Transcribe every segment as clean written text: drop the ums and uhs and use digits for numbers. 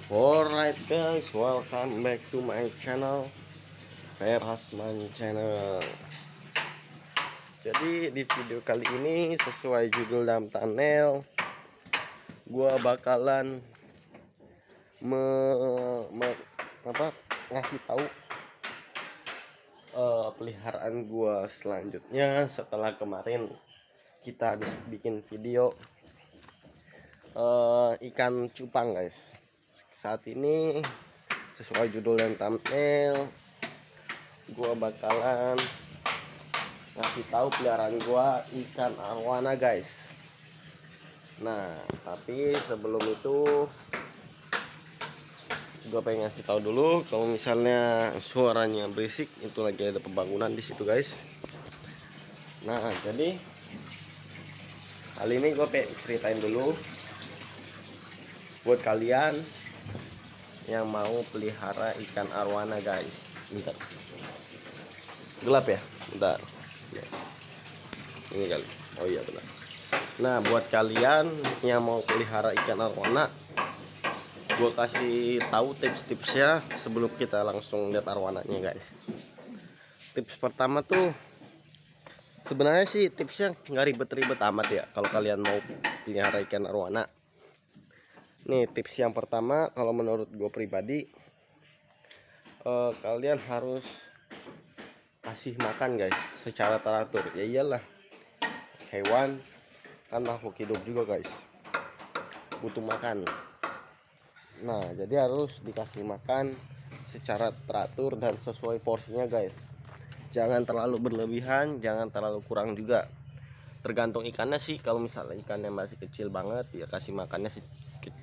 Alright guys, welcome back to my channel, Ferhasman Channel. Jadi di video kali ini sesuai judul dalam thumbnail, gua bakalan ngasih tahu peliharaan gua selanjutnya setelah kemarin kita habis bikin video ikan cupang guys. Saat ini sesuai judul dan thumbnail, gua bakalan ngasih tahu peliharaan gua ikan arwana guys. Nah, tapi sebelum itu gua pengen ngasih tahu dulu kalau misalnya suaranya berisik, itu lagi ada pembangunan di situ guys. Nah, jadi kali ini gue pengen ceritain dulu buat kalian yang mau pelihara ikan arwana guys. Bentar, gelap ya, bentar. Ini kali, oh iya benar. Nah, buat kalian yang mau pelihara ikan arwana, gue kasih tahu tips-tipsnya sebelum kita langsung lihat arwananya guys. Tips pertama tuh sebenarnya sih tipsnya nggak ribet-ribet amat ya kalau kalian mau pelihara ikan arwana. Nih tips yang pertama, kalau menurut gue pribadi, kalian harus kasih makan guys secara teratur. Ya iyalah, hewan kan makhluk hidup juga guys, butuh makan. Nah, jadi harus dikasih makan secara teratur dan sesuai porsinya guys. Jangan terlalu berlebihan, jangan terlalu kurang juga. Tergantung ikannya sih. Kalau misalnya ikannya masih kecil banget, ya kasih makannya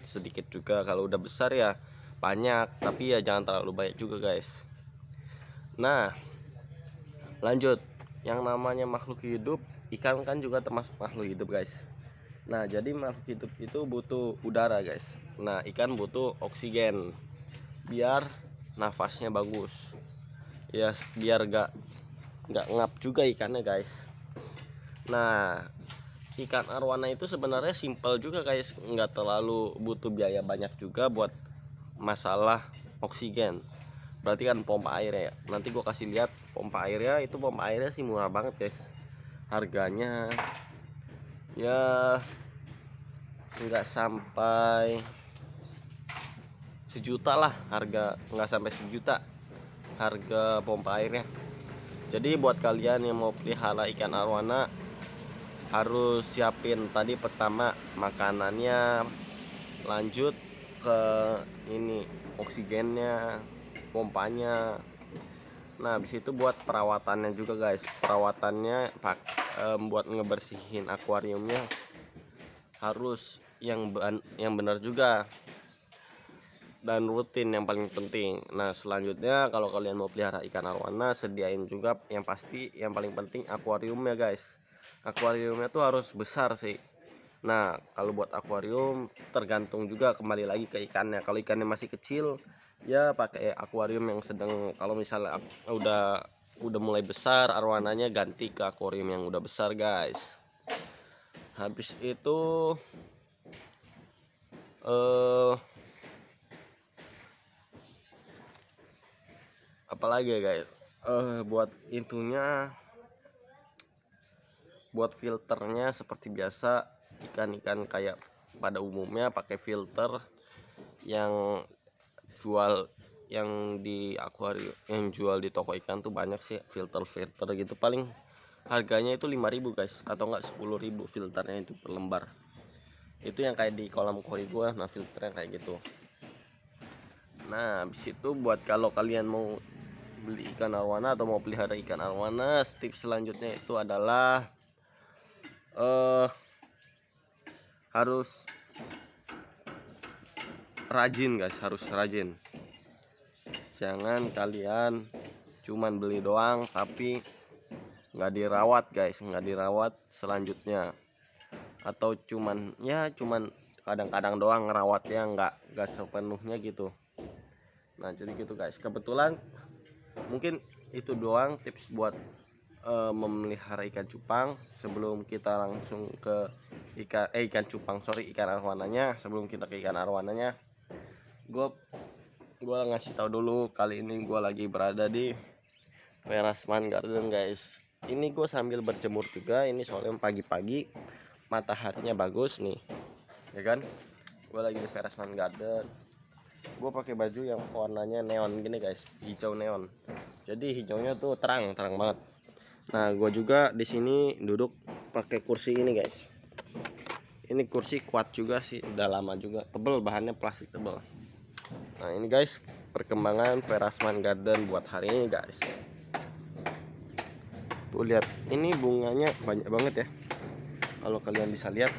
sedikit juga. Kalau udah besar ya banyak, tapi ya jangan terlalu banyak juga guys. Nah, lanjut, yang namanya makhluk hidup, ikan kan juga termasuk makhluk hidup guys. Nah, jadi makhluk hidup itu butuh udara guys. Nah, ikan butuh oksigen biar nafasnya bagus, ya biar gak ngap juga ikannya guys. Nah, ikan arwana itu sebenarnya simpel juga guys, nggak terlalu butuh biaya banyak juga buat masalah oksigen. Berarti kan pompa air ya. Nanti gua kasih lihat pompa airnya. Itu pompa airnya sih murah banget guys. Harganya ya nggak sampai sejuta lah, harga nggak sampai sejuta harga pompa airnya. Jadi buat kalian yang mau pelihara ikan arwana, harus siapin tadi pertama makanannya, lanjut ke ini oksigennya, pompanya. Nah, habis itu buat perawatannya juga guys. Perawatannya buat ngebersihin akuariumnya harus yang benar juga dan rutin, yang paling penting. Nah, selanjutnya kalau kalian mau pelihara ikan arwana, sediain juga yang pasti, yang paling penting akuariumnya guys. Akuariumnya tuh harus besar sih. Nah, kalau buat akuarium tergantung juga, kembali lagi ke ikannya. Kalau ikannya masih kecil, ya pakai akuarium yang sedang. Kalau misalnya udah mulai besar arwananya, ganti ke akuarium yang udah besar guys. Habis itu apalagi ya guys, buat intunya, buat filternya seperti biasa, ikan-ikan kayak pada umumnya pakai filter yang di akuarium, yang jual di toko ikan tuh banyak sih filter gitu. Paling harganya itu 5.000 guys, atau enggak 10.000 filternya itu per lembar. Itu yang kayak di kolam koi gua, nah filternya kayak gitu. Nah, habis itu buat kalau kalian mau beli ikan arwana atau mau pelihara ikan arwana, tips selanjutnya itu adalah harus rajin guys, harus rajin. Jangan kalian cuman beli doang tapi nggak dirawat guys, nggak dirawat selanjutnya, atau cuman kadang-kadang doang ngerawatnya, nggak sepenuhnya gitu. Nah, jadi gitu guys. Kebetulan mungkin itu doang tips buat memelihara ikan cupang. Sebelum kita langsung ke ikan cupang, ikan arwananya, sebelum kita ke ikan arwananya, gue ngasih tahu dulu, kali ini gue lagi berada di Verasman Garden guys. Ini gue sambil berjemur juga, ini soalnya pagi-pagi mataharinya bagus nih, ya kan. Gue lagi di Verasman Garden. Gue pakai baju yang warnanya neon gini guys, hijau neon. Jadi hijaunya tuh terang banget. Nah, gue juga di sini duduk pakai kursi ini guys. Ini kursi kuat juga sih, udah lama juga, tebel, bahannya plastik tebel. Nah ini guys, perkembangan Verasman Garden buat hari ini guys. Tuh lihat, ini bunganya banyak banget ya. Kalau kalian bisa lihat,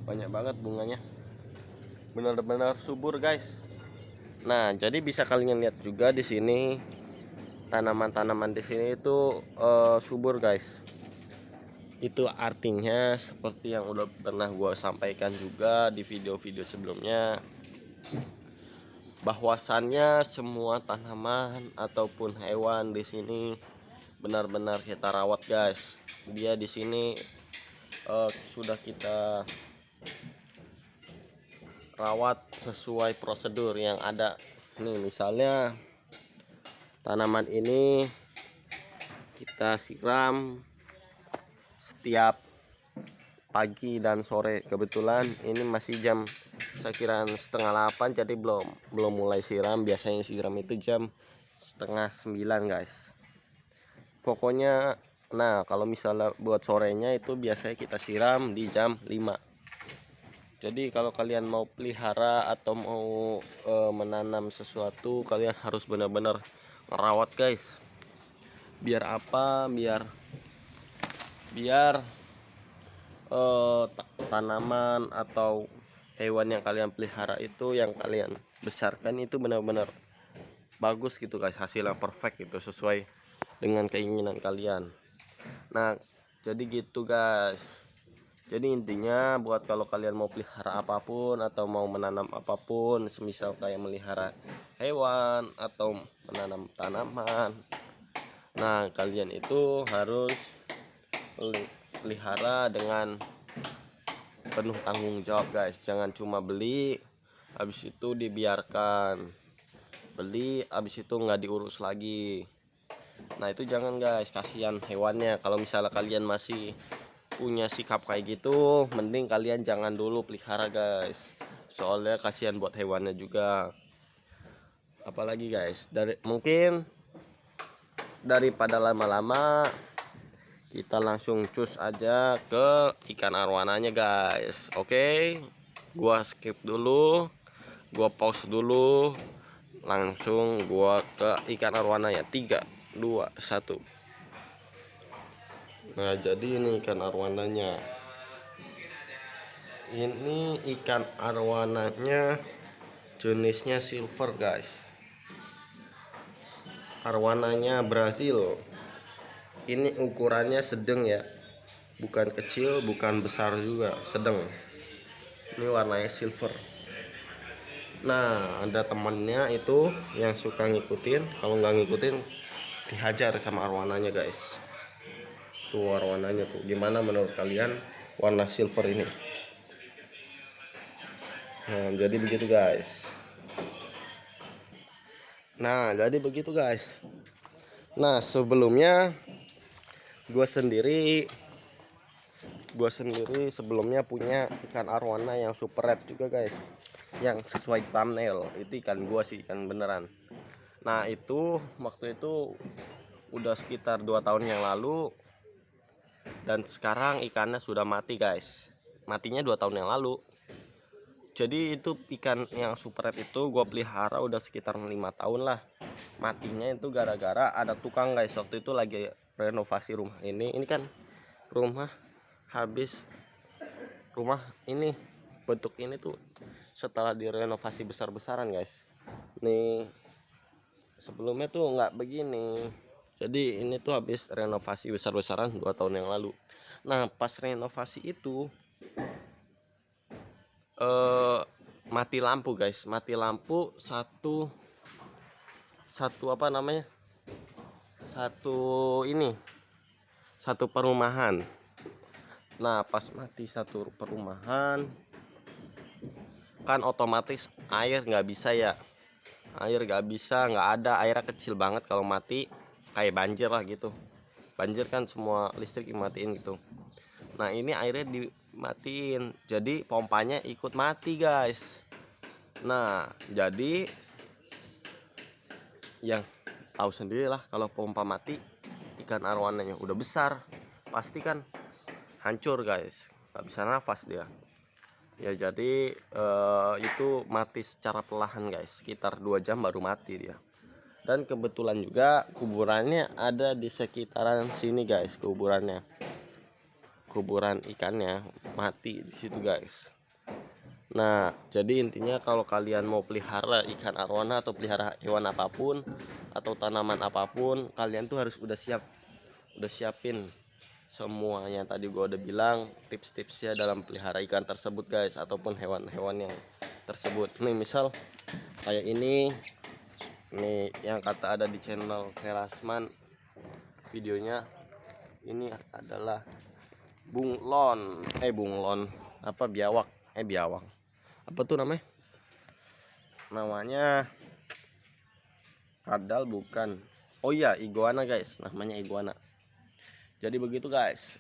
banyak banget bunganya, benar-benar subur guys. Nah jadi bisa kalian lihat juga di sini tanaman-tanaman di sini itu subur guys. Itu artinya seperti yang udah pernah gue sampaikan juga di video-video sebelumnya, bahwasannya semua tanaman ataupun hewan di sini benar-benar kita rawat guys. Dia di sini sudah kita rawat sesuai prosedur yang ada. Nih misalnya tanaman ini kita siram setiap pagi dan sore. Kebetulan ini masih jam sekiraan 7:30, jadi belum mulai siram. Biasanya siram itu jam 8:30 guys. Pokoknya nah kalau misalnya buat sorenya itu biasanya kita siram di jam 5. Jadi kalau kalian mau pelihara atau mau menanam sesuatu, kalian harus benar-benar merawat guys. Biar apa? Biar tanaman atau hewan yang kalian pelihara itu, yang kalian besarkan itu benar-benar bagus gitu guys, hasilnya perfect gitu, sesuai dengan keinginan kalian. Nah jadi gitu guys. Jadi intinya buat kalau kalian mau pelihara apapun atau mau menanam apapun, semisal kayak melihara hewan atau menanam tanaman, nah kalian itu harus pelihara dengan penuh tanggung jawab guys. Jangan cuma beli habis itu dibiarkan, beli habis itu nggak diurus lagi. Nah itu jangan guys, kasihan hewannya. Kalau misalnya kalian masih punya sikap kayak gitu, mending kalian jangan dulu pelihara guys, soalnya kasihan buat hewannya juga. Apalagi guys, mungkin daripada lama-lama, kita langsung cus aja ke ikan arwananya guys. Oke, gua skip dulu, gua pause dulu, langsung gua ke ikan arwananya. 3 2 1. Nah jadi ini ikan arwananya. Ini ikan arwananya jenisnya silver guys. Arwananya Brazil. Ini ukurannya sedang ya, bukan kecil bukan besar juga, sedang. Ini warnanya silver. Nah ada temennya itu yang suka ngikutin, kalau nggak ngikutin dihajar sama arwananya guys. Tuh arwananya tuh, gimana menurut kalian warna silver ini? Nah jadi begitu guys. Nah sebelumnya gue sendiri sebelumnya punya ikan arwana yang super red juga guys, yang sesuai thumbnail. Itu ikan gua sih, ikan beneran. Nah itu waktu itu udah sekitar 2 tahun yang lalu, dan sekarang ikannya sudah mati guys. Matinya 2 tahun yang lalu. Jadi itu ikan yang super red itu gue pelihara udah sekitar 5 tahun lah. Matinya itu gara-gara ada tukang guys, waktu itu lagi renovasi rumah ini kan rumah ini bentuk ini tuh setelah direnovasi besar-besaran guys. Nih sebelumnya tuh nggak begini, jadi ini tuh habis renovasi besar-besaran 2 tahun yang lalu. Nah pas renovasi itu mati lampu guys, mati lampu satu apa namanya, satu ini satu perumahan. Nah pas mati satu perumahan kan otomatis air nggak bisa ya, air nggak bisa, nggak ada, airnya kecil banget kalau mati, kayak banjir lah gitu. Banjir kan semua listrik dimatiin gitu. Nah ini airnya dimatiin, jadi pompanya ikut mati guys. Nah jadi yang tahu sendiri lah, kalau pompa mati ikan arwananya udah besar pasti kan hancur guys, nggak bisa nafas dia ya. Jadi itu mati secara perlahan guys, sekitar 2 jam baru mati dia. Dan kebetulan juga kuburannya ada di sekitaran sini guys, kuburan ikannya mati di situ guys. Nah jadi intinya kalau kalian mau pelihara ikan arwana atau pelihara hewan apapun atau tanaman apapun, kalian tuh harus udah siapin semuanya. Tadi gua udah bilang tips-tipsnya dalam pelihara ikan tersebut guys, ataupun hewan-hewan yang tersebut. Nih misal kayak ini nih yang kata ada di channel Velasman, videonya ini adalah bunglon apa biawak apa tuh namanya kadal bukan, oh iya iguana guys, namanya iguana. Jadi begitu guys,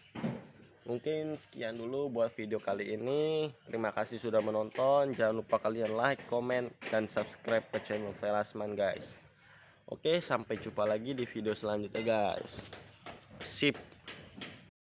mungkin sekian dulu buat video kali ini. Terima kasih sudah menonton. Jangan lupa kalian like, comment, dan subscribe ke channel Velasman guys. Oke, sampai jumpa lagi di video selanjutnya guys. Sip.